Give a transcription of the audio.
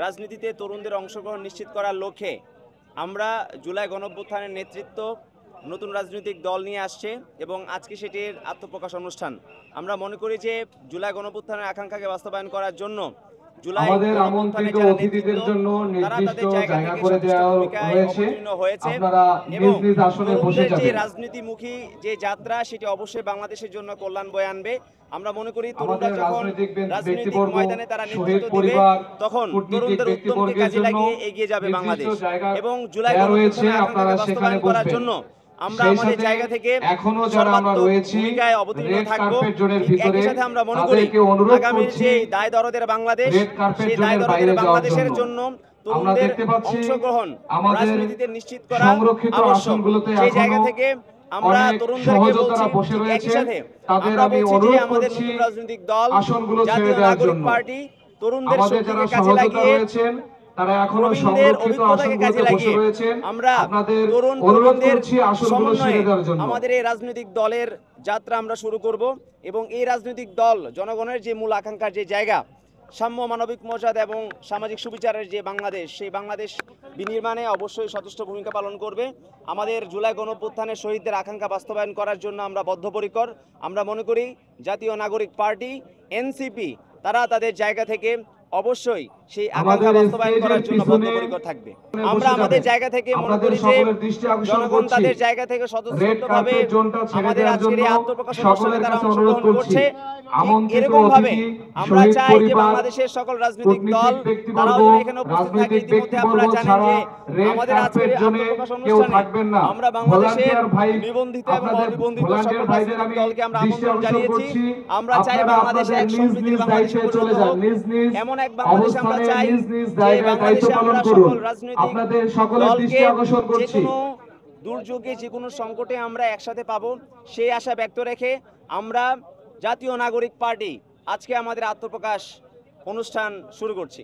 রাজনীতিতে তরুণদের অংশগ্রহণ নিশ্চিত করার লক্ষ্যে আমরা জুলাই গণঅভ্যুত্থানের নেতৃত্ব নতুন রাজনৈতিক দল নিয়ে আসছে এবং আজকে সেটির আত্মপ্রকাশ অনুষ্ঠান। আমরা মনে করি যে জুলাই গণঅভ্যুত্থানের আকাঙ্ক্ষাকে বাস্তবায়ন করার জন্য জুলাই আমাদের গণঅভ্যুত্থানে আমন্ত্রিত যারা অতিথিদের নেতৃত্ব জন্য তারা নির্দিষ্ট তাদের জায়গা জায়গা থেকে করে সচেষ্ট দেওয়া ভূমিকায় হয়েছে। অবতীর্ণ হয়েছে আপনারা এবং নিজ নিজ আসনে বসে তরুণদের যে যাবেন। রাজনীতিমুখী যে যাত্রা সেটি অবশ্যই বাংলাদেশের জন্য কল্যাণ বয়ে আনবে। আমরা মনে করি তরুণরা আমাদের যখন রাজনৈতিক ব্যক্তিবর্গ, ময়দানে তারা শহীদ নেতৃত্ব দিবে পরিবার, তখন কূটনীতিক তরুণদের উদ্যমকে ব্যক্তিবর্গের কাজে জন্য লাগিয়ে এগিয়ে যাবে নির্দিষ্ট বাংলাদেশ জায়গা এবং জুলাই দেওয়া রয়েছে। গণঅভ্যুত্থানের আপনারা আকাঙ্ক্ষাকে সেখানে বাস্তবায়ন করার বসবেন। জন্য আমরা সেই আমাদের সাথে জায়গা থেকে এখনো যারা আমরা সর্বাত্মক রয়েছি ভূমিকায় অবতীর্ণ রেড থাকবো। কার্পেট জোনের ঠিক ভিতরে, একই সাথে আমরা মনে করি তাদেরকে অনুরোধ আগামীর করছি যে দায় দরদের বাংলাদেশ, রেড কার্পেট সেই দায় জোনের দরদের বাইরে যাওয়ার বাংলাদেশের জন্য। জন্য আমরা তরুণদের দেখতে পাচ্ছি অংশগ্রহণ আমাদের রাজনীতিতে নিশ্চিত করা সংরক্ষিত আবশ্যক। আসনগুলোতে সেই এখনো জায়গা থেকে আমরা অনেক তরুণদেরকে বলছি, সহযোদ্ধারা বসে ঠিক একই রয়েছে। সাথে তাদের আমরা আমি বলছি যে অনুরোধ আমাদের করছি নতুন রাজনৈতিক দল আসনগুলো ছেড়ে জাতীয় দেওয়ার নাগরিক জন্য। পার্টি তরুণদের আমাদের যারা শক্তিকে কাজে সহযোদ্ধা লাগিয়ে রয়েছেন তারা এখনো প্রবীণদের সংরক্ষিত অভিজ্ঞতাকে কাজে আসনগুলোতে বসে লাগিয়ে রয়েছেন। আমরা আপনাদের তরুণ অনুরোধ প্রবীণদের করছি আসনগুলো সমন্বয়ে ছেড়ে দেওয়ার জন্য। আমাদের এই রাজনৈতিক দলের যাত্রা আমরা শুরু করব এবং এই রাজনৈতিক দল জনগণের যে মূল আকাঙ্ক্ষার যে জায়গা সাম্য, মানবিক মর্যাদা এবং সামাজিক সুবিচারের যে বাংলাদেশ, সেই বাংলাদেশ বিনির্মাণে অবশ্যই সচেষ্ট ভূমিকা পালন করবে। আমাদের জুলাই গণঅভ্যুত্থানের শহীদদের আকাঙ্ক্ষা বাস্তবায়ন করার জন্য আমরা বদ্ধপরিকর। আমরা মনে করি জাতীয় নাগরিক পার্টি এনসিপি তারা তাদের জায়গা থেকে অবশ্যই সেই আকাঙ্ক্ষা বাস্তবায়ন করার জন্য বদ্ধপরিকর থাকবে। আমরা আমাদের জায়গা থেকে মনে করি যে জনগণ তাদের জায়গা থেকে স্বতঃস্ফূর্তভাবে আমাদের আজকের এই আত্মপ্রকাশ অনুষ্ঠানে তারা অংশগ্রহণ করছে। এরকম ভাবে আমরা চাই যে বাংলাদেশের সকল রাজনৈতিক দল তারাও যদি এখানে উপস্থিত থাকে। ইতিমধ্যে আপনারা জানেন যে আমাদের আজকের আত্মপ্রকাশ অনুষ্ঠানে আমরা বাংলাদেশের নিবন্ধিত এবং অনিবন্ধিত সকল রাজনৈতিক দলকে আমরা আমন্ত্রণ জানিয়েছি। আমরা চাই বাংলাদেশে এক সমৃদ্ধির বাংলাদেশে পরিণত হোক, এমন এক বাংলাদেশ আমরা চাই যে বাংলাদেশে আমরা সকল রাজনৈতিক দলকে যেকোনো দুর্যোগে যেকোনো সংকটে আমরা একসাথে পাবো সেই আশা ব্যক্ত রেখে আমরা জাতীয় নাগরিক পার্টি আজকে আমাদের আত্মপ্রকাশ অনুষ্ঠান শুরু করছি।